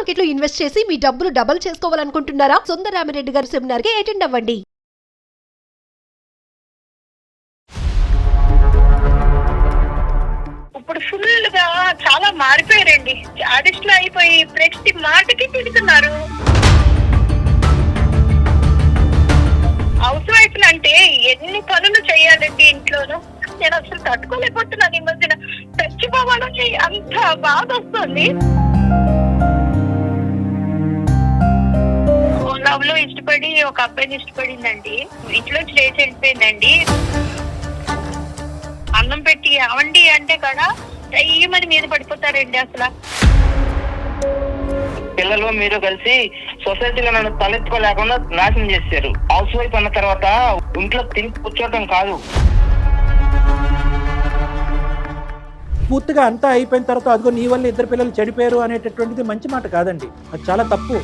Market లో invest చేసి మీ డబ్బులు డబుల్ చేసుకోవాలనుకుంటున్నారా? సుందరరామిరెడ్డి గారి సెమినార్ కి అటెండ్ అవ్వండి. ఇప్పుడు ఫుల్ గా చాలా మారిపోయారండి. అడిస్ట్ లో అయిపోయి ప్రతి మాటకి తిడుతున్నారు. హౌస్ వైఫ్ అంటే ఎన్ని పనులు చేయాలండి ఇంట్లోనూ. నేను అసలు తట్టుకోలేకపోతున్నాను. ఈ మధ్యన చచ్చిపోవాలని అంత బాధ వస్తుంది. లవ్ లో ఇష్టపడి ఒక అబ్బాయిని ఇష్టపడిందండి. ఇంట్లోంచి లేచి వెళ్ళిపోయిందండి. అన్నం పెట్టి అవండి అంటే కూడా ఏమని మీద పడిపోతారండి. అసలు పిల్లలు మీరు కలిసి సొసైటీలో నన్ను తలెత్తుకోలేకుండా నాశనం చేశారు. హౌస్ వైఫ్ అన్న తర్వాత ఇంట్లో తిని కూర్చోవటం కాదు. పూర్తిగా అంతా అయిపోయిన తర్వాత అదిగో నీ వల్ల ఇద్దరు పిల్లలు చెడిపోయారు అనేటటువంటిది మంచి మాట కాదండి. అది చాలా తప్పు.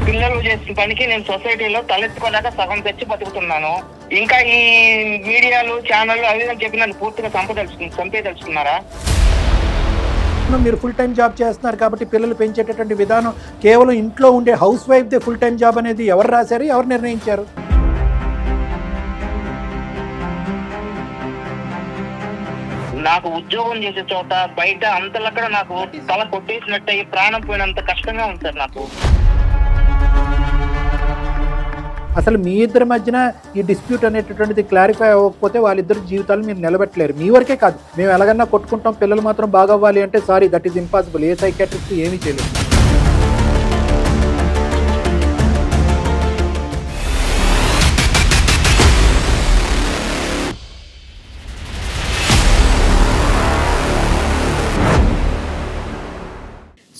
పిల్లలు చేసిన పనికి నేను సొసైటీలో తలెత్తుకోలేక సగం తెచ్చి బతుకుతున్నాను. ఇంకా ఈ మీడియాలు ఛానళ్ళు అవి చెప్పి నన్ను పూర్తిగా చంపేదలుచుకున్నారా? మీరు ఫుల్ టైం జాబ్ చేస్తున్నారు కాబట్టి పిల్లలు పెంచేటటువంటి విధానం కేవలం ఇంట్లో ఉండే హౌస్ వైఫ్దే ఫుల్ టైం జాబ్ అనేది ఎవరు రాశారు, ఎవరు నిర్ణయించారు? నాకు ఉద్యోగం చేసే చోట బయట అంతలక్కడ నాకు తల కొట్టేసినట్టు ప్రాణం పోయినంత కష్టంగా ఉంది సార్ నాకు. అసలు మీ ఇద్దరి మధ్యన ఈ డిస్ప్యూట్ అనేటటువంటిది క్లారిఫై అవ్వకపోతే వాళ్ళిద్దరు జీవితాలు మీరు నిలబెట్టలేరు. మీ వరకే కాదు, మేము ఎలాగన్నా కొట్టుకుంటాం, పిల్లలు మాత్రం బాగవ్వాలి అంటే sorry, that is impossible. A psychiatrist ఏమీ చేయలేదు.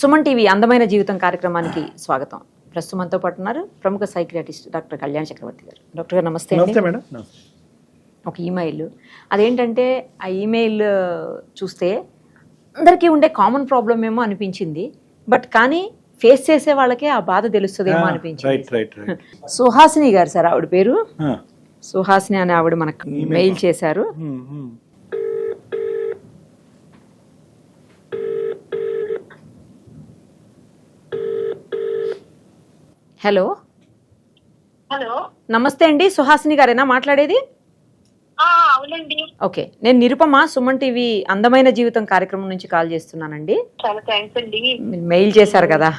సుమన్ టీవీ అందమైన జీవితం కార్యక్రమానికి స్వాగతం. ప్రస్తుతం మనతో పాటు ఉన్నారు ప్రముఖ సైకియాట్రిస్ట్ డాక్టర్ కళ్యాణ్ చక్రవర్తి గారు. డాక్టర్ గారు నమస్తే. నమస్తే మేడం. ఒక ఈమెయిల్, అదేంటంటే ఆ ఈమెయిల్ చూస్తే అందరికీ ఉండే కామన్ ప్రాబ్లం ఏమో అనిపించింది, బట్ కానీ ఫేస్ చేసే వాళ్ళకే ఆ బాధ తెలుస్తుందేమో అనిపించింది. సుహాసిని గారు సార్ ఆవిడ పేరు, సుహాసిని అని ఆవిడ మనకు మెయిల్ చేశారు. హలో హలో, నమస్తే అండి, సుహాసిని గారేనా మాట్లాడేది? అవునండి. ఓకే, నేను నిరుపమ, సుమన్ టీవీ అందమైన జీవితం కార్యక్రమం నుంచి కాల్ చేస్తున్నానండి. చాలా థ్యాంక్స్ అండి. మెయిల్ చేశారు కదా.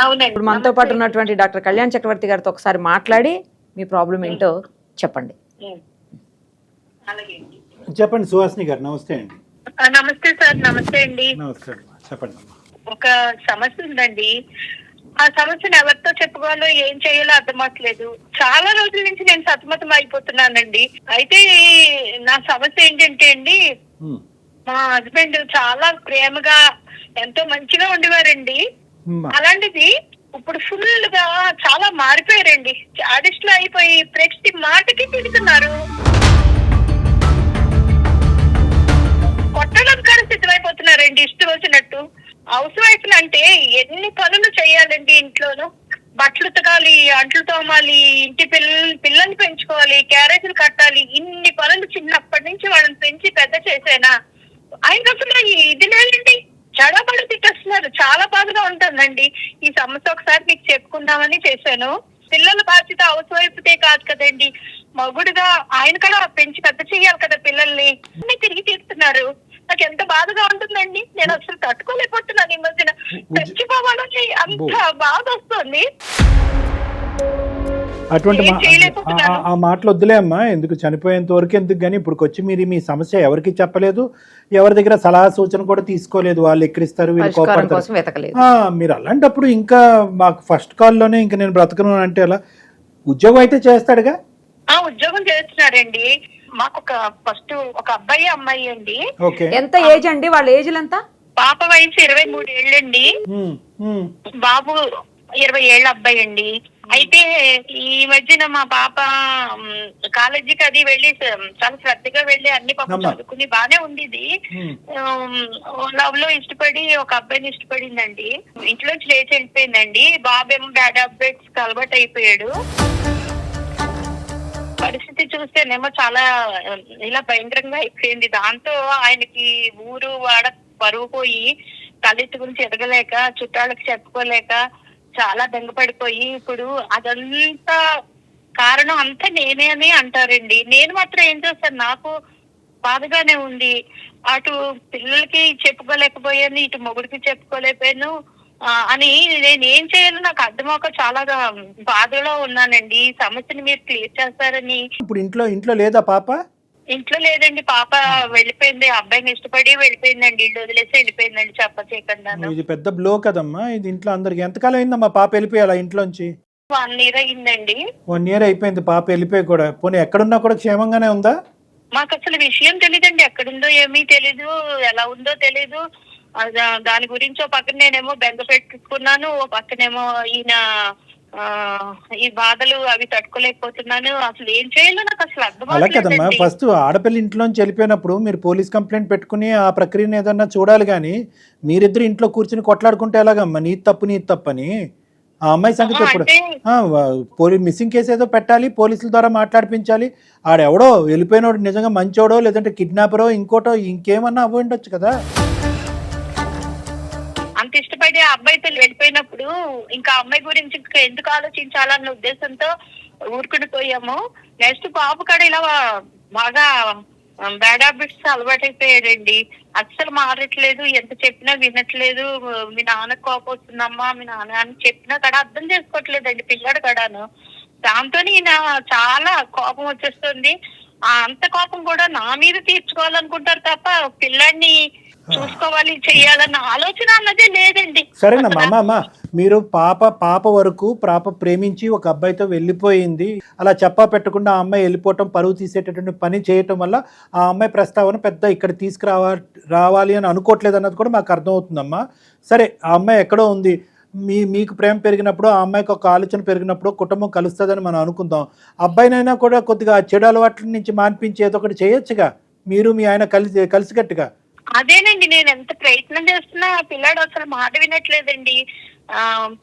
అవునండి. ఇప్పుడు మనతో పాటు ఉన్నటువంటి డాక్టర్ కళ్యాణ్ చక్రవర్తి గారితో ఒకసారి మాట్లాడి మీ ప్రాబ్లం ఏంటో చెప్పండి. అలాగే చెప్పండి సుహాసిని గారు. నమస్తే అండి. నమస్తే సార్. నమస్తే అండి. నమస్కారం, చెప్పండి. ఒక సమస్య ఉందండి. ఆ సమస్యను ఎవరితో చెప్పుకోవాలో ఏం చేయాలో అర్థమవట్లేదు. చాలా రోజుల నుంచి నేను సతమతం అయిపోతున్నానండి. అయితే నా సమస్య ఏంటంటే అండి, మా హస్బెండ్ చాలా ప్రేమగా ఎంతో మంచిగా ఉండేవారండి. అలాంటిది ఇప్పుడు ఫుల్ గా చాలా మారిపోయారండి. అడిస్ట్ లో అయిపోయి ప్రతి మాటకి తిడుతున్నారు. కొట్టడానికి కూడా సిద్ధమైపోతున్నారండి ఇష్టం వచ్చినట్టు. హౌస్ వైఫ్ అంటే ఎన్ని పనులు చేయాలండి ఇంట్లోనూ. బట్టలు ఉతకాలి, అంట్లు తోమాలి, ఇంటి పిల్లల్ని పెంచుకోవాలి, క్యారేజీలు కట్టాలి, ఇన్ని పనులు చిన్నప్పటి నుంచి వాళ్ళని పెంచి పెద్ద చేసేనా ఆయనకు అసలు ఇది లేదండి. చెడబడి తిట్టేస్తున్నారు. చాలా బాధగా ఉంటుందండి. ఈ సమస్య ఒకసారి మీకు చెప్పుకుందామని చేశాను. పిల్లల బాధ్యత హౌస్ వైఫ్దే కాదు కదండి, మగుడుగా ఆయన కూడా పెంచి పెద్ద చెయ్యాలి కదా పిల్లల్ని. అన్ని తిరిగి తీస్తున్నారు. నాకు ఎంత బాధగా ఉంటుందండి. నేను అసలు తట్టుకోలేకపోతున్నాను. ఈ మధ్యన చచ్చిపోవాలని అంత బాధ వస్తుంది. అటువంటి ఆ మాటలు వద్దులే అమ్మా, ఎందుకు చనిపోయేంత వరకు ఎందుకు. కానీ ఇప్పుడు వచ్చి మీరు మీ సమస్య ఎవరికి చెప్పలేదు, ఎవరి దగ్గర సలహా సూచన కూడా తీసుకోలేదు. వాళ్ళు ఎక్కిరిస్తారు, వీళ్ళు కోపడతారు. మీరు అలాంటప్పుడు ఇంకా మాకు ఫస్ట్ కాల్లోనే ఇంకా నేను బ్రతకను అంటే ఎలా? ఉద్యోగం అయితే చేస్తాడుగా. ఉద్యోగం చేస్తున్నాడండి. మాకు ఫస్ట్ ఒక అబ్బాయి అమ్మాయి అండి. ఎంత ఏజ్ అండి? వాళ్ళ ఏజ్లు ఎంత? పాప వయసు 23 ఏళ్ళండి, బాబు 20 ఏళ్ళ అబ్బాయి అండి. అయితే ఈ మధ్యన మా పాప కాలేజీకి అది వెళ్ళి చాలా శ్రద్ధగా వెళ్ళి అన్ని పాప చదువుకుని బానే ఉండేది. లవ్ లో ఇష్టపడి ఒక అబ్బాయిని ఇష్టపడిందండి. ఇంట్లోంచి లేచి వెళ్ళిపోయిందండి. బాబు ఏమో బ్యాడ్ అప్డేట్స్ అలవాటు అయిపోయాడు. పరిస్థితి చూస్తేనేమో చాలా ఇలా భయంకరంగా అయిపోయింది. దాంతో ఆయనకి ఊరు వాడ పరువు పోయి తలెత్తుకుని తిరగలేక చుట్టాలకు చెప్పుకోలేక చాలా బెంగపడిపోయి ఇప్పుడు అదంతా కారణం అంతా నేనే అని అంటారండి. నేను మాత్రం ఏం చేస్తాను, నాకు బాధగానే ఉంది. అటు పిల్లలకి చెప్పుకోలేకపోయాను, ఇటు మొగుడికి చెప్పుకోలేకపోయాను అని నేను ఏం చేయాలో నాకు అర్థమవక చాలా బాధలో ఉన్నానండి. ఈ సమస్యని మీరు క్లియర్ చేస్తారని. ఇప్పుడు ఇంట్లో లేదా పాప? ఇంట్లో లేదండి, పాప వెళ్ళిపోయింది. అబ్బాయిని ఇష్టపడి వెళ్ళిపోయిందండి, ఇల్లు వదిలేసి వెళ్ళిపోయిందండి చెప్పకుండా. ఇది పెద్ద బ్లో కదమ్మా ఇది ఇంట్లో అందరికి. ఎంతకాలం అయిందమ్మా పాప వెళ్ళిపోయాలా ఇంట్లోంచి? 1 year అయిందండి. 1 year అయిపోయింది పాప వెళ్ళిపోయి కూడా. పోనీ ఎక్కడున్నా కూడా క్షేమంగానే ఉందా? మాకు అసలు విషయం తెలీదండి, ఎక్కడుందో ఏమీ తెలీదు, ఎలా ఉందో తెలీదు. దాని గురించి ఒక పక్కన నేనేమో బెంగ పెట్టుకున్నాను, ఓ పక్కనేమో ఈయన ఈ బాధలు అవి తట్టుకోలేకపోతున్నాను. అసలు ఏం చేయాలో నాకు అసలు అర్థం. అలా కదమ్మా, ఫస్ట్ ఆడపిల్ల ఇంట్లోంచి వెళ్ళిపోయినప్పుడు మీరు పోలీస్ కంప్లైంట్ పెట్టుకుని ఆ ప్రక్రియను ఏదన్నా చూడాలి. కానీ మీరిద్దరు ఇంట్లో కూర్చుని కొట్లాడుకుంటే ఎలాగమ్మా? నీ తప్పని ఆ అమ్మాయి సంగతి ఎప్పుడు మిస్సింగ్ కేసు ఏదో పెట్టాలి, పోలీసుల ద్వారా మాట్లాడిపించాలి. ఆడెవడో వెళ్ళిపోయినోడు నిజంగా మంచోడో లేదంటే కిడ్నాపరో ఇంకోటో ఇంకేమన్నా అవ్వ ఉండొచ్చు కదా. అంత ఇష్టపడి ఆ అబ్బాయితో వెళ్ళిపోయినప్పుడు ఇంకా అమ్మాయి గురించి ఇంకా ఎందుకు ఆలోచించాలన్న ఉద్దేశంతో ఊరుకుడిపోయాము. నెక్స్ట్ బాబు కాడ ఇలా బాగా బ్యాడ్ హ్యాబిట్స్ అలవాటైపోయాడండి. అస్సలు మారట్లేదు, ఎంత చెప్పినా వినట్లేదు. మీ నాన్నకు కోపం వస్తుందమ్మా, మీ నాన్న అని చెప్పినా కూడా అర్థం చేసుకోవట్లేదండి పిల్లాడు కడాను. దాంతో ఈయన చాలా కోపం వచ్చేస్తుంది. అంత కోపం కూడా నా మీద తీర్చుకోవాలనుకుంటారు తప్ప పిల్లాడిని చూసుకోవాలి చెయ్యాలన్న ఆలోచన అన్నదే లేదండి. సరేనమ్మా అమ్మ, మీరు పాప వరకు ప్రేమించి ఒక అబ్బాయితో వెళ్ళిపోయింది, అలా చెప్పా పెట్టకుండా ఆ అమ్మాయి వెళ్ళిపోవటం, పరువు తీసేటటువంటి పని చేయటం వల్ల ఆ అమ్మాయి ప్రస్తావన పెద్ద ఇక్కడ రావాలి అని అనుకోవట్లేదు అన్నది కూడా మాకు అర్థమవుతుందమ్మా. సరే, ఆ అమ్మాయి ఎక్కడో ఉంది, మీకు ప్రేమ పెరిగినప్పుడు ఆ అమ్మాయికి ఒక ఆలోచన పెరిగినప్పుడు కుటుంబం కలుస్తుందని మనం అనుకుందాం. అబ్బాయినైనా కూడా కొద్దిగా చెడు అలవాట్ల నుంచి మాన్పించి ఏదో ఒకటి చేయొచ్చుగా, మీరు మీ ఆయన కలిసికట్టుగా. అదేనండి, నేను ఎంత ప్రయత్నం చేస్తున్నా పిల్లాడు అసలు మాట వినట్లేదండి.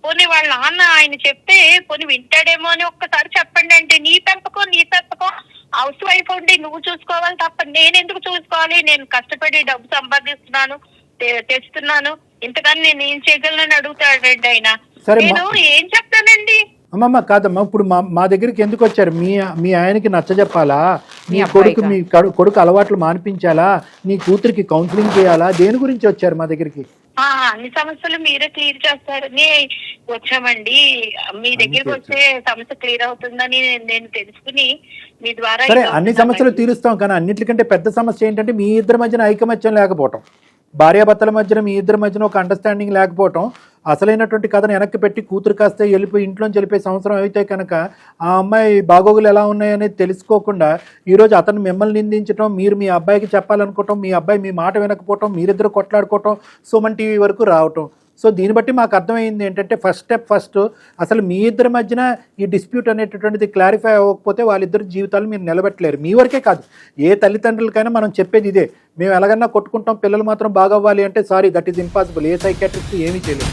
పోనీ వాళ్ళ నాన్న ఆయన చెప్తే పోనీ వింటాడేమో అని ఒక్కసారి చెప్పండి అంటే, నీ పెంపకం హౌస్ వైఫ్ ఉండి నువ్వు చూసుకోవాలి తప్ప నేను ఎందుకు చూసుకోవాలి? నేను కష్టపడి డబ్బు సంపాదిస్తున్నాను, తెస్తున్నాను, ఇంతకన్నా నేను ఏం చేయగలను అడుగుతాడండి ఆయన. నేను ఏం చెప్తానండి? అమ్మమ్మ కాదమ్మా, ఇప్పుడు మా దగ్గరికి ఎందుకు వచ్చారు? మీ ఆయనకి నచ్చజెప్పాలా? మీ కొడుకు అలవాట్లు మానిపించాలా? నీ కూతురికి కౌన్సిలింగ్ చేయాలా? దేని గురించి వచ్చారు మా దగ్గరికి? అన్ని సమస్యలు మీరే క్లియర్ చేస్తారని వచ్చామండి. మీ దగ్గరికి వచ్చే సమస్య క్లియర్ అవుతుందని నేను తెలుసుకుని మీ ద్వారా. సరే, అన్ని సమస్యలు తీరుస్తాం, కానీ అన్నిటికంటే పెద్ద సమస్య ఏంటంటే మీ ఇద్దరి మధ్యన ఐకమత్యం లేకపోవటం, భార్యాభర్తల మధ్యన మీ ఇద్దరి మధ్యన ఒక అండర్స్టాండింగ్ లేకపోవటం. అసలైనటువంటి కథను వెనక్కి పెట్టి కూతురు కాస్తే వెళ్ళిపోయి ఇంట్లోంచి వెళ్ళిపోయి సంవత్సరం అయితే కనుక ఆ అమ్మాయి బాగోగులు ఎలా ఉన్నాయనేది తెలుసుకోకుండా ఈరోజు అతను మిమ్మల్ని నిందించడం, మీరు మీ అబ్బాయికి చెప్పాలనుకోవటం, మీ అబ్బాయి మీ మాట వినకపోవటం, మీరిద్దరు కొట్లాడుకోవటం, సుమన్ టీవీ వరకు రావటం. సో దీన్ని బట్టి మాకు అర్థమైంది ఏంటంటే ఫస్ట్ అసలు మీ ఇద్దరి మధ్యన ఈ డిస్ప్యూట్ అనేటటువంటిది క్లారిఫై అవ్వకపోతే వాళ్ళిద్దరు జీవితాలు మీరు నిలబెట్టలేరు. మీ వరకే కాదు, ఏ తల్లిదండ్రులకైనా మనం చెప్పేది ఇదే. మేము ఎలాగన్నా కొట్టుకుంటాం, పిల్లలు మాత్రం బాగవ్వాలి అంటే sorry, that is impossible. A psychiatrist ఏమీ చేయలేదు.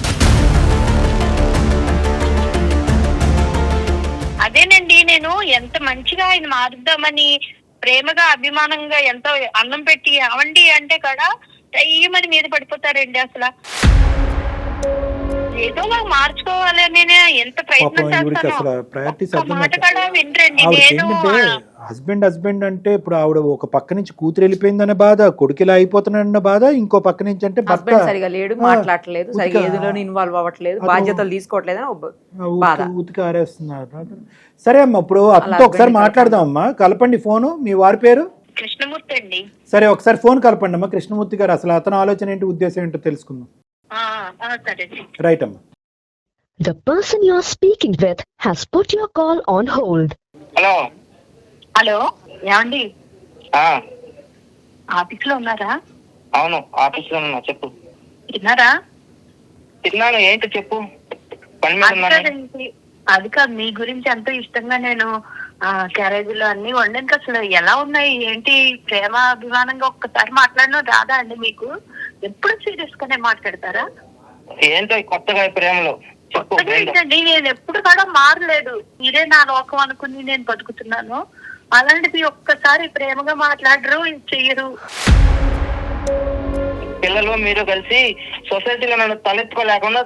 అదేనండి, నేను ఎంత మంచిగా ఆయన మారుద్దామని ప్రేమగా అభిమానంగా ఎంతో అన్నం పెట్టి అవండి అంటే కూడా దయ్యమని మీద పడిపోతారండి. అసలు ఏదో మార్చుకోవాలి అని ఎంత ప్రయత్నం చేస్తాను, మాట కూడా వినరండి. నేను హస్బెండ్ అంటే ఇప్పుడు ఆవిడ ఒక పక్క నుంచి కూతురు వెళ్ళిపోయిందనే బాధ, కొడుకు ఇలా అయిపోతున్నాడన్న బాధ, ఇంకో పక్క నుంచి అంటే హస్బెండ్ సరిగా లేడు, మాట్లాడలేదు, సరిగా ఏదిలో ఇన్వాల్వ్ అవ్వట్లేదు, బాధ్యతలు తీసుకోవట్లేదు, ఉతికి ఆరేస్తున్నారు. సరే అమ్మా, ఇప్పుడు అతనితో ఒకసారి మాట్లాడదాం అమ్మా. కలపండి ఫోను. మీ వారి పేరు? కృష్ణమూర్తి అండి. సరే, ఒకసారి ఫోన్ కలపండి అమ్మా. కృష్ణమూర్తి గారు, అసలు అతని ఆలోచన ఏంటి, ఉద్దేశం ఏంటో తెలుసుకుందాం. రైట్ అమ్మా. The person you are speaking with has put your call on hold. Hello, ఏమండి ఆఫీస్ లో ఉన్నారా? అవును, ఆఫీస్ లో ఉన్నా. చెప్పు. తిన్నారా? తిన్నాను. ఏంటి చెప్పు. పని మీద ఉన్నాను. అది కాదు, మీ గురించి ఎంతో ఇష్టంగా నేను క్యారేజీలో అన్ని వండానికి అసలు ఎలా ఉన్నాయి ఏంటి, ప్రేమ అభిమానంగా ఒక్కసారి మాట్లాడడం రాదా అండి మీకు? ఎప్పుడు సీరియస్ గానే మాట్లాడతారా? ఏంటో కొత్తగా ప్రేమలో కొత్తగా ఏంటండి, నేను ఎప్పుడు కూడా మారలేదు, ఇదే నా లోకం అనుకుని నేను బతుకుతున్నాను. అలాంటిది ఒక్కసారి ప్రేమగా మాట్లాడరు, చెయ్యరు. పిల్లలు మీరు కలిసి సొసైటీలో నన్ను తలెత్తుకోలేకుండా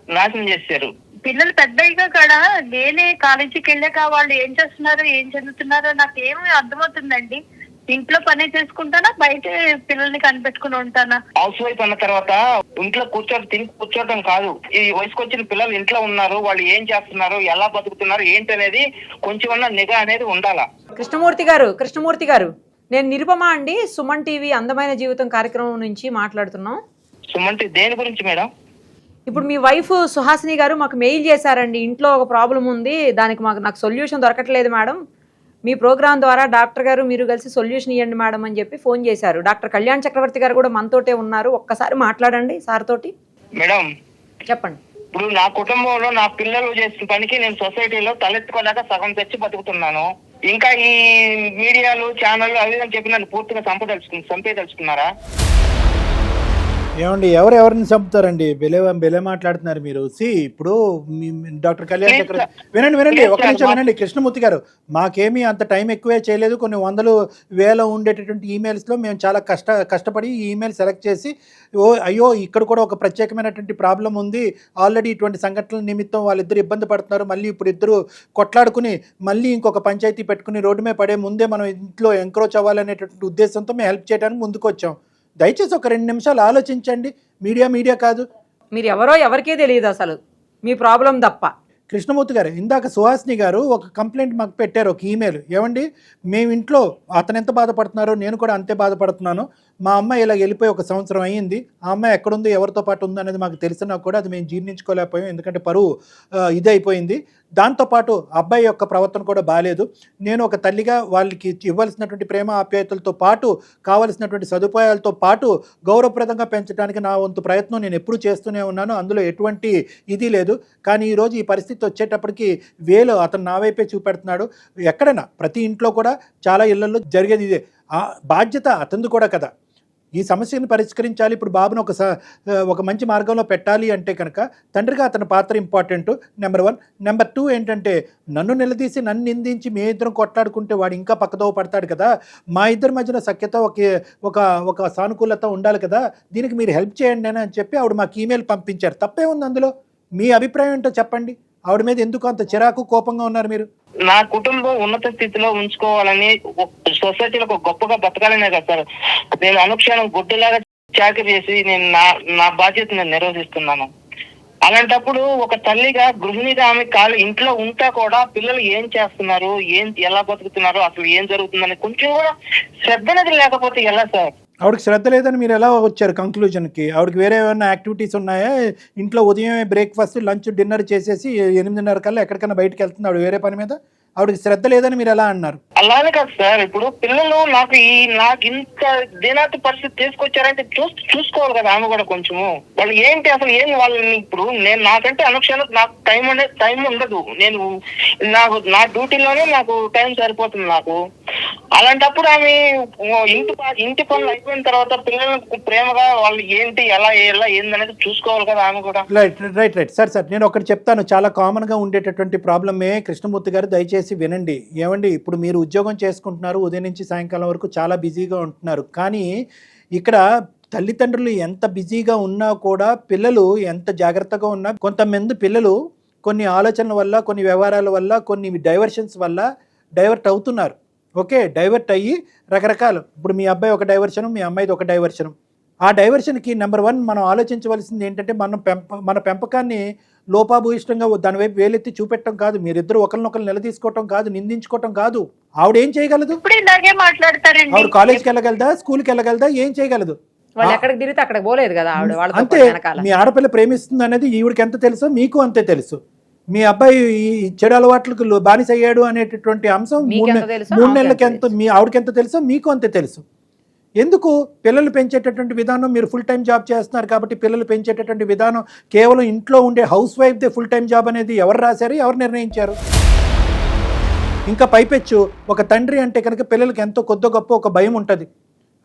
నాశనం చేశారు. పిల్లలు పెద్దయిగా కూడా నేనే కాలేజీకి వెళ్ళాక వాళ్ళు ఏం చేస్తున్నారో ఏం చదువుతున్నారో నాకు ఏమి అర్థమవుతుందండి. ఇంట్లో పని చేసుకుంటానా, బయట పిల్లల్ని కనిపెట్టుకుని ఉంటానా? హౌస్ వైఫ్ అన్న తర్వాత ఇంట్లో తిని కూర్చోవడం కాదు. ఈ వయసుకు వచ్చిన పిల్లలు ఇంట్లో ఉన్నారు, వాళ్ళు ఏం చేస్తున్నారు, ఎలా బతుకుతున్నారు ఏంటి అనేది కొంచెం నిఘా అనేది ఉండాలా. కృష్ణమూర్తి గారు నేను నిరుపమ అండి, సుమన్ టీవీ అందమైన జీవితం కార్యక్రమం నుంచి మాట్లాడుతున్నాం. సుమన్ దేని గురించి మేడం? ఇప్పుడు మీ వైఫ్ సుహాసిని గారు మాకు మెయిల్ చేశారండి, ఇంట్లో ఒక ప్రాబ్లం ఉంది, దానికి నాకు సొల్యూషన్ దొరకట్లేదు మేడం, మీ ప్రోగ్రామ్ ద్వారా డాక్టర్ గారు మీరు కలిసి సొల్యూషన్ ఇవ్వండి మేడం అని చెప్పి ఫోన్ చేశారు. డాక్టర్ కళ్యాణ్ చక్రవర్తి గారు కూడా మనతోటే ఉన్నారు, ఒక్కసారి మాట్లాడండి సార్ తోటి. మేడం చెప్పండి. ఇప్పుడు నా కుటుంబంలో నా పిల్లలు చేసిన పనికి నేను సొసైటీలో తలెత్తుకోలేక సగం తెచ్చి బతుకుతున్నాను. ఇంకా ఈ మీడియాలు ఛానళ్ళు అవి చెప్పి నన్ను పూర్తిగా చంపేదలుచుకున్నారా? ఏమండి ఎవరిని చంపుతారండి? బెలే మాట్లాడుతున్నారు మీరు. ఇప్పుడు డాక్టర్ కళ్యాణ్ చక్రవర్తి వినండి ఒక నిమిషం వినండి. కృష్ణమూర్తి గారు, మాకేమీ అంత టైం ఎక్కువే చేయలేదు. కొన్ని వందలు వేల ఉండేటటువంటి ఈమెయిల్స్లో మేము చాలా కష్టపడి ఈ ఈమెయిల్ సెలెక్ట్ చేసి అయ్యో ఇక్కడ కూడా ఒక ప్రత్యేకమైనటువంటి ప్రాబ్లం ఉంది, ఆల్రెడీ ఇటువంటి సంఘటనల నిమిత్తం వాళ్ళిద్దరు ఇబ్బంది పడుతున్నారు, మళ్ళీ ఇప్పుడు ఇద్దరు కొట్లాడుకుని మళ్ళీ ఇంకొక పంచాయతీ పెట్టుకుని రోడ్డు మీద పడే ముందే మనం ఇంట్లో ఎంక్రోచ్ అవ్వాలనేటువంటి ఉద్దేశంతో మేము హెల్ప్ చేయడానికి ముందుకు వచ్చాం. దయచేసి ఒక 2 నిమిషాలు ఆలోచించండి. మీడియా కాదు, మీరు ఎవరికే తెలియదు అసలు మీ ప్రాబ్లం తప్ప. కృష్ణమూర్తి గారు, ఇందాక సుహాసిని గారు ఒక కంప్లైంట్ మాకు పెట్టారు, ఒక ఈమెయిల్. ఏమండి మేము ఇంట్లో అతను ఎంత బాధపడుతున్నారో నేను కూడా అంతే బాధపడుతున్నాను, మా అమ్మాయి ఇలా వెళ్ళిపోయి 1 సంవత్సరం అయ్యింది, ఆ అమ్మాయి ఎక్కడుంది ఎవరితో పాటు ఉంది అనేది మాకు తెలిసినా కూడా అది మేము జీర్ణించుకోలేకపోయాం, ఎందుకంటే పరువు ఇదైపోయింది. దాంతోపాటు అబ్బాయి యొక్క ప్రవర్తన కూడా బాగాలేదు. నేను ఒక తల్లిగా వాళ్ళకి ఇవ్వాల్సినటువంటి ప్రేమ ఆప్యాయతలతో పాటు కావలసినటువంటి సదుపాయాలతో పాటు గౌరవప్రదంగా పెంచడానికి నా వంతు ప్రయత్నం నేను ఎప్పుడూ చేస్తూనే ఉన్నాను, అందులో ఎటువంటి ఇది లేదు. కానీ ఈరోజు ఈ పరిస్థితి వచ్చేటప్పటికి అతను నా వైపే చూపెడుతున్నాడు. ఎక్కడైనా ప్రతి ఇంట్లో కూడా చాలా ఇళ్లలో జరిగేది ఇదే. ఆ బాధ్యత అతనిది కూడా కదా. ఈ సమస్యను పరిష్కరించాలి, ఇప్పుడు బాబును ఒక మంచి మార్గంలో పెట్టాలి అంటే కనుక తండ్రిగా అతని పాత్ర ఇంపార్టెంట్, నెంబర్ 1. నెంబర్ 2 ఏంటంటే నన్ను నిలదీసి నన్ను నిందించి మీ ఇద్దరం కొట్లాడుకుంటే వాడు ఇంకా పక్కదోవ పడతాడు కదా. మా ఇద్దరి మధ్యన సఖ్యత ఒక సానుకూలత ఉండాలి కదా, దీనికి మీరు హెల్ప్ చేయండి అని చెప్పి ఆవిడ మాకు ఈమెయిల్ పంపించారు. తప్పే ఉంది అందులో? మీ అభిప్రాయం ఏంటో చెప్పండి. ఆవిడ మీద ఎందుకు అంత చిరాకు కోపంగా ఉన్నారు మీరు? నా కుటుంబం ఉన్నత స్థితిలో ఉంచుకోవాలని, సొసైటీలో ఒక గొప్పగా బతకాలనే కదా సార్ నేను అనుక్షణం గుడ్డులాగా చాకరీ చేసి నేను నా బాధ్యత నేను నిర్వహిస్తున్నాను. అలాంటప్పుడు ఒక తల్లిగా గృహిణిగా ఆమె ఇంట్లో ఉంటా కూడా పిల్లలు ఏం చేస్తున్నారు, ఎలా బతుకుతున్నారు, అసలు ఏం జరుగుతుందని కొంచెం కూడా శ్రద్ధ అనేది లేకపోతే ఎలా సార్? ఆవిడకి శ్రద్ధ లేదని మీరు ఎలా వచ్చారు కంక్లూజన్కి? ఆవిడకి వేరే ఏమైనా యాక్టివిటీస్ ఉన్నాయా? ఇంట్లో ఉదయం బ్రేక్ఫాస్ట్ లంచ్ డిన్నర్ చేసేసి 8:30 కల్లా ఎక్కడికైనా బయటకు వెళ్తుంది ఆవిడ వేరే పని మీద. ఆవిడకి శ్రద్ధ లేదని మీరు ఎలా అన్నారు? అలానే కాదు సార్, ఇప్పుడు పిల్లలు నాకు ఇంత దీనాతి పరిస్థితి తీసుకొచ్చారంటే చూసుకోవాలి కదా ఆమె కూడా కొంచెము. వాళ్ళు ఏంటి అసలు వాళ్ళని ఇప్పుడు నేను నాకంటే అనుక్షణం నాకు టైం ఉండదు. నేను నా డ్యూటీలోనే నాకు టైం సరిపోతుంది నాకు. అలాంటప్పుడు ఆమె ఇంటి పనులు అయిపోయిన తర్వాత పిల్లలకు ప్రేమగా వాళ్ళు ఏంటి ఎలా ఏందనేది చూసుకోవాలి కదా ఆమె కూడా. రైట్ సార్ నేను ఒకటి చెప్తాను. చాలా కామన్ గా ఉండేటటువంటి ప్రాబ్లమే. కృష్ణమూర్తి గారు దయచేసి వినండి. ఏమండి, ఇప్పుడు మీరు ఉద్యోగం చేసుకుంటున్నారు, ఉదయం నుంచి సాయంకాలం వరకు చాలా బిజీగా ఉంటున్నారు. కానీ ఇక్కడ తల్లిదండ్రులు ఎంత బిజీగా ఉన్నా కూడా పిల్లలు ఎంత జాగ్రత్తగా ఉన్నా కొంతమంది పిల్లలు కొన్ని ఆలోచనల వల్ల, కొన్ని వ్యవహారాల వల్ల, కొన్ని డైవర్షన్స్ వల్ల డైవర్ట్ అవుతున్నారు. ఓకే, డైవర్ట్ అయ్యి రకరకాలు. ఇప్పుడు మీ అబ్బాయి ఒక డైవర్షను, మీ అమ్మాయిది ఒక డైవర్షను. ఆ డైవర్షన్కి నెంబర్ 1 మనం ఆలోచించవలసింది ఏంటంటే మన పెంపకాన్ని లోపాభూయిష్టంగా దాని వైపు వేలెత్తి చూపెట్టడం కాదు, మీరిద్దరు ఒకరినొకరు నిలదీసుకోవటం కాదు, నిందించుకోవటం కాదు. ఆవిడ ఏం చేయగలదు? ఆవిడ కాలేజ్కి వెళ్ళగలదా, స్కూల్కి వెళ్ళగలదా? ఏం చేయగలదు? అంతే. మీ ఆడపిల్ల ప్రేమిస్తుంది అనేది ఈవిడికి ఎంత తెలుసో మీకు అంతే తెలుసు. మీ అబ్బాయి చెడు అలవాట్లకు బానిస అయ్యాడు అనేటటువంటి అంశం 3 నెలలకి ఆవిడకి ఎంత తెలుసో మీకు అంతే తెలుసు. ఎందుకు? పిల్లలు పెంచేటటువంటి విధానం, మీరు ఫుల్ టైం జాబ్ చేస్తున్నారు కాబట్టి పిల్లలు పెంచేటటువంటి విధానం కేవలం ఇంట్లో ఉండే హౌస్ వైఫ్దే ఫుల్ టైం జాబ్ అనేది ఎవరు రాశారు, ఎవరు నిర్ణయించారు? ఇంకా పైపెచ్చు ఒక తండ్రి అంటే కనుక పిల్లలకి ఎంతో కొద్ది గొప్ప ఒక భయం ఉంటుంది.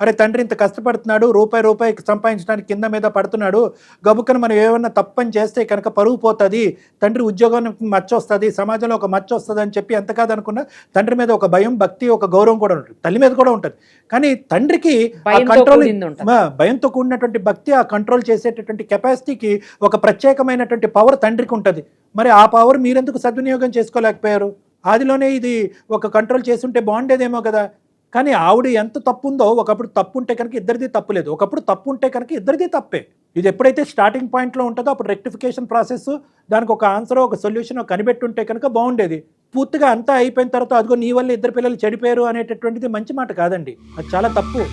అరే తండ్రి ఇంత కష్టపడుతున్నాడు, రూపాయి సంపాదించడానికి కింద మీద పడుతున్నాడు, గబుక్కన మనం ఏమన్నా తప్పని చేస్తే కనుక పరువు పోతుంది, తండ్రి ఉద్యోగానికి మచ్చ వస్తుంది, సమాజంలో ఒక మచ్చ వస్తుంది అని చెప్పి ఎంత కాదనుకున్నా తండ్రి మీద ఒక భయం, భక్తి, ఒక గౌరవం కూడా ఉంటుంది, తల్లి మీద కూడా ఉంటుంది. కానీ తండ్రికి కంట్రోల్, భయంతో కూడినటువంటి భక్తి, ఆ కంట్రోల్ చేసేటటువంటి కెపాసిటీకి ఒక ప్రత్యేకమైనటువంటి పవర్ తండ్రికి ఉంటుంది. మరి ఆ పవర్ మీరెందుకు సద్వినియోగం చేసుకోలేకపోయారు? ఆదిలోనే ఇది ఒక కంట్రోల్ చేస్తుంటే బాగుండేదేమో కదా. కానీ ఆవిడ ఎంత తప్పు ఉందో, ఒకప్పుడు తప్పు ఉంటే కనుక ఇద్దరిది తప్పు లేదు, ఒకప్పుడు తప్పు ఉంటే కనుక ఇద్దరిది తప్పే. ఇది ఎప్పుడైతే స్టార్టింగ్ పాయింట్లో ఉంటుందో అప్పుడు రెక్టిఫికేషన్ ప్రాసెస్, దానికి ఒక ఆన్సర్, ఒక సొల్యూషన్ కనిపెట్టుంటే కనుక బాగుండేది. పూర్తిగా అంతా అయిపోయిన తర్వాత అదిగో నీ వల్ల ఇద్దరు పిల్లలు చెడిపోయారు అనేటటువంటిది మంచి మాట కాదండి, అది చాలా తప్పు.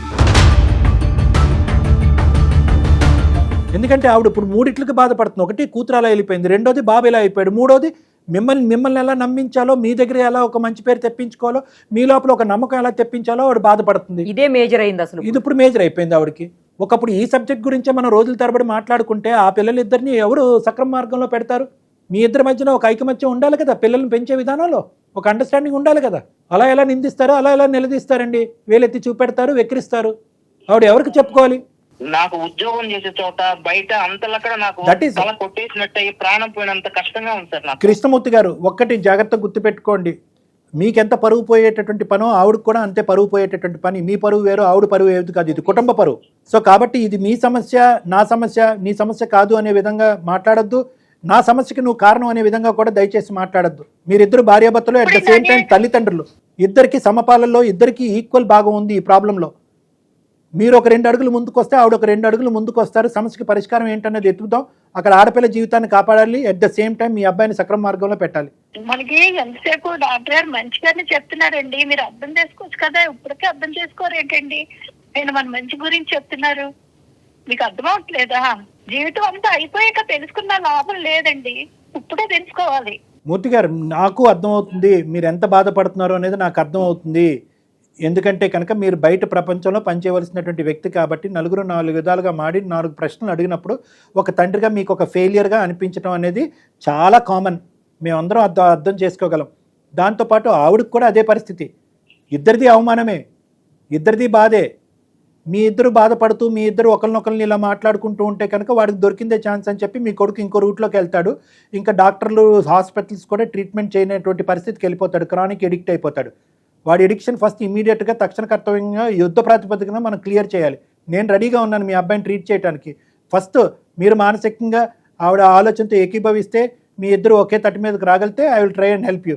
ఎందుకంటే ఆవిడ ఇప్పుడు మూడిట్లకి బాధపడుతుంది. ఒకటి కూతురు అలా వెళ్ళిపోయింది, రెండోది బాబు ఇలా అయిపోయాడు, మూడోది మిమ్మల్ని ఎలా నమ్మించాలో, మీ దగ్గర ఎలా ఒక మంచి పేరు తెప్పించుకోవాలో, మీ లోపల ఒక నమ్మకం ఎలా తెప్పించాలో ఆవిడ బాధపడుతుంది. ఇదే మేజర్ అయింది అసలు, ఇది ఇప్పుడు మేజర్ అయిపోయింది ఆవిడకి. ఒకప్పుడు ఈ సబ్జెక్ట్ గురించే మనం రోజుల తరబడి మాట్లాడుకుంటే ఆ పిల్లలిద్దరిని ఎవరు సక్రమ మార్గంలో పెడతారు? మీ ఇద్దరి మధ్యన ఒక ఐకమత్యం ఉండాలి కదా, పిల్లల్ని పెంచే విధానంలో ఒక అండర్స్టాండింగ్ ఉండాలి కదా. అలా ఎలా నిందిస్తారో అలా ఎలా నిలదీస్తారండి, వేలెత్తి చూపెడతారు, వెక్కిరిస్తారు. ఆవిడ ఎవరికి చెప్పుకోవాలి? నాకు ఉద్యోగం చేసే చోట బయట అంతలక్కడ నాకు తల కొట్టేసినట్టు ప్రాణం పోయినంత కష్టంగా ఉంది సార్ నాకు. కృష్ణమూర్తి గారు, ఒక్కటి జాగ్రత్తగా గుర్తుపెట్టుకోండి, మీకెంత పరువు పోయేటటువంటి పనో ఆవిడకు కూడా అంతే పరువు పోయేటటువంటి పని. మీ పరువు వేరు, ఆవిడ పరువు ఏది కాదు, ఇది కుటుంబ పరువు. సో కాబట్టి ఇది మీ సమస్య, నా సమస్య, నీ సమస్య కాదు అనే విధంగా మాట్లాడొద్దు. నా సమస్యకి నువ్వు కారణం అనే విధంగా కూడా దయచేసి మాట్లాడద్దు. మీరిద్దరు భార్యాభర్తలు, అట్ ద సేమ్ టైం తల్లిదండ్రులు, ఇద్దరికి సమపాలల్లో, ఇద్దరికి ఈక్వల్ భాగం ఉంది ఈ ప్రాబ్లంలో. మీరు ఒక 2 అడుగులు ముందుకు వస్తే ఆవిడ ఒక 2 అడుగులు ముందుకు వస్తారు. సమస్యకి పరిష్కారం ఏంటనేది ఎత్తుకుదాం. అక్కడ ఆడపిల్ల జీవితాన్ని కాపాడాలి, అట్ ద సేమ్ టైం మీ అబ్బాయిని సక్రమ మార్గంలో పెట్టాలి. మనకి ఎంతసేపు డాక్టర్ గారు మంచిగానే చెప్తున్నారండి, మీరు అర్థం చేసుకోవచ్చు కదా, ఇప్పటికే అర్థం చేసుకోరు ఏంటండి? నేను మన మంచి గురించి చెప్తున్నారు, మీకు అర్థం అవట్లేదా? జీవితం అంతా అయిపోయాక తెలుసుకున్న లాభం లేదండి, ఇప్పుడే తెలుసుకోవాలి. మూర్తి గారు, నాకు అర్థమవుతుంది మీరు ఎంత బాధపడుతున్నారో అనేది నాకు అర్థమవుతుంది. ఎందుకంటే కనుక మీరు బయట ప్రపంచంలో పనిచేయవలసినటువంటి వ్యక్తి కాబట్టి నలుగురు 4 విధాలుగా మాడి 4 ప్రశ్నలు అడిగినప్పుడు ఒక తండ్రిగా మీకు ఒక ఫెయిలియర్గా అనిపించడం అనేది చాలా కామన్, మేమందరం అర్థం చేసుకోగలం. దాంతోపాటు ఆవిడకి కూడా అదే పరిస్థితి, ఇద్దరిది అవమానమే, ఇద్దరిది బాధే. మీ ఇద్దరు బాధపడుతూ మీ ఇద్దరు ఒకరినొకరిని ఇలా మాట్లాడుకుంటూ ఉంటే కనుక వాడికి దొరికిందే ఛాన్స్ అని చెప్పి మీ కొడుకు ఇంకో రూట్లోకి వెళ్తాడు. ఇంకా డాక్టర్లు, హాస్పిటల్స్ కూడా ట్రీట్మెంట్ చేయనటువంటి పరిస్థితికి వెళ్ళిపోతాడు, క్రానిక్ ఎడిక్ట్ అయిపోతాడు. వాడి ఎడిక్షన్ ఫస్ట్ ఇమీడియట్గా తక్షణ కర్తవ్యంగా యుద్ధ ప్రాతిపదికన మనం క్లియర్ చేయాలి. నేను రెడీగా ఉన్నాను మీ అబ్బాయిని ట్రీట్ చేయడానికి. ఫస్ట్ మీరు మానసికంగా ఆవిడ ఆలోచనతో ఏకీభవిస్తే, మీ ఇద్దరు ఒకే తట్టు మీదకి రాగలితే I will try and help you.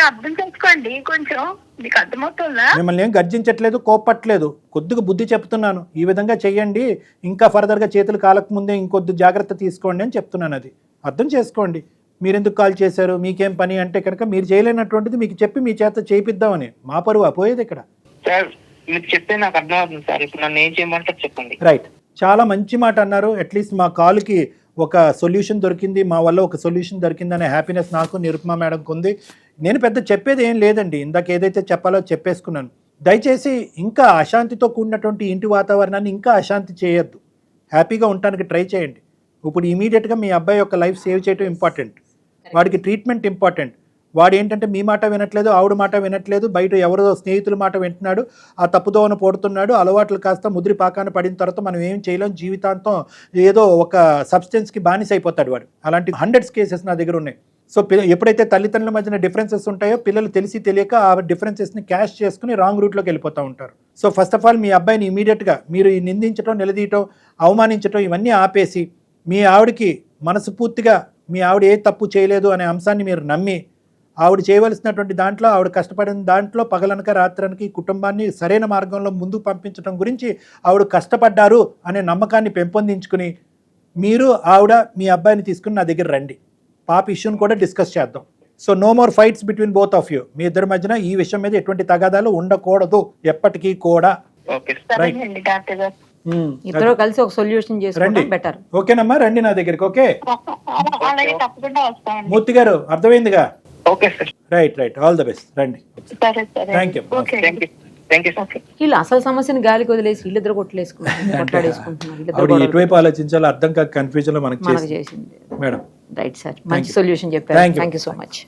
అర్థం చేసుకోండి కొంచెం, మీకు అర్థమవుతుందా? మిమ్మల్ని ఏం గర్జించట్లేదు, కోప్పట్లేదు, కొద్దిగా బుద్ధి చెప్తున్నాను. ఈ విధంగా చెయ్యండి, ఇంకా ఫర్దర్గా చేతులు కాలక ముందే ఇంకొద్ది జాగ్రత్త తీసుకోండి అని చెప్తున్నాను. అది అర్థం చేసుకోండి. మీరెందుకు కాల్ చేశారు, మీకేం పని అంటే కనుక మీరు చేయలేనటువంటిది మీకు చెప్పి మీ చేత చేయిద్దామని. మా పరువు పోయేది ఇక్కడ. సార్ మీకు చెప్తే నాకు అర్థం అవుతుంది సార్, ఇప్పుడు నన్ను ఏం చేయమంటారు చెప్పండి. రైట్, చాలా మంచి మాట అన్నారు. అట్లీస్ట్ మా కాల్కి ఒక సొల్యూషన్ దొరికింది, మా వల్ల ఒక సొల్యూషన్ దొరికిందనే హ్యాపీనెస్ నాకు, నిరుపమా మేడంకి ఉంది. నేను పెద్ద చెప్పేది ఏం లేదండి, ఇందాక ఏదైతే చెప్పాలో చెప్పేసుకున్నాను. దయచేసి ఇంకా అశాంతితో కూడినటువంటి ఇంటి వాతావరణాన్ని ఇంకా అశాంతి చేయొద్దు, హ్యాపీగా ఉండటానికి ట్రై చేయండి. ఇప్పుడు ఇమీడియట్గా మీ అబ్బాయి యొక్క లైఫ్ సేవ్ చేయడం ఇంపార్టెంట్, వాడికి ట్రీట్మెంట్ ఇంపార్టెంట్. వాడు ఏంటంటే మీ మాట వినట్లేదు, ఆవిడ మాట వినట్లేదు, బయట ఎవరో స్నేహితుల మాట వింటున్నాడు, ఆ తప్పుదోవన పోడుతున్నాడు, అలవాట్లు కాస్త ముద్రి పాకాన పడిన తర్వాత మనం ఏం చేయలేం, జీవితాంతం ఏదో ఒక సబ్స్టెన్స్కి బానిస అయిపోతాడు వాడు. అలాంటి 100 కేసెస్ నా దగ్గర ఉన్నాయి. సో ఎప్పుడైతే తల్లిదండ్రుల మధ్యన డిఫరెన్సెస్ ఉంటాయో పిల్లలు తెలిసి తెలియక ఆ డిఫరెన్సెస్ని క్యాష్ చేసుకుని రాంగ్ రూట్లోకి వెళ్ళిపోతూ ఉంటారు. సో ఫస్ట్ ఆఫ్ ఆల్ మీ అబ్బాయిని ఇమీడియట్గా మీరు నిందించడం, నిలదీయటం, అవమానించడం ఇవన్నీ ఆపేసి మీ ఆవిడకి మనస్ఫూర్తిగా మీ ఆవిడ ఏ తప్పు చేయలేదు అనే అంశాన్ని మీరు నమ్మి, ఆవిడ చేయవలసినటువంటి దాంట్లో, ఆవిడ కష్టపడిన దాంట్లో పగలనక రాత్రనికి కుటుంబాన్ని సరైన మార్గంలో ముందుకు పంపించడం గురించి ఆవిడ కష్టపడ్డారు అనే నమ్మకాన్ని పెంపొందించుకుని మీరు ఆవిడ మీ అబ్బాయిని తీసుకుని నా దగ్గర రండి, పాప ఇష్యూని కూడా డిస్కస్ చేద్దాం. So no more fights between both of you. మీ ఇద్దరి మధ్యన ఈ విషయం మీద ఎటువంటి తగాదాలు ఉండకూడదు ఎప్పటికీ కూడా. ఇద్దరు కలిసి ఒక సొల్యూషన్ చేసుకోవడం బెటర్. ఓకేనమ్మా, రండి నా దగ్గరికి. ఓకే తప్పకుండా వస్తాను. మూర్తి గారు అర్థమైందిగా? Okay sir. Right, all the best, రండి. Thank you. వీళ్ళు అసలు సమస్యను గాలికి వదిలేసి వీళ్ళిద్దరు కొట్లాడేసుకుంటున్నారు. ఎటువైపు ఆలోచించాలో అర్థం కాక కన్ఫ్యూజన్ లో మనకి చేసింది మేడం. రైట్ సార్, మంచి సొల్యూషన్ చెప్పారు. Thank you so much.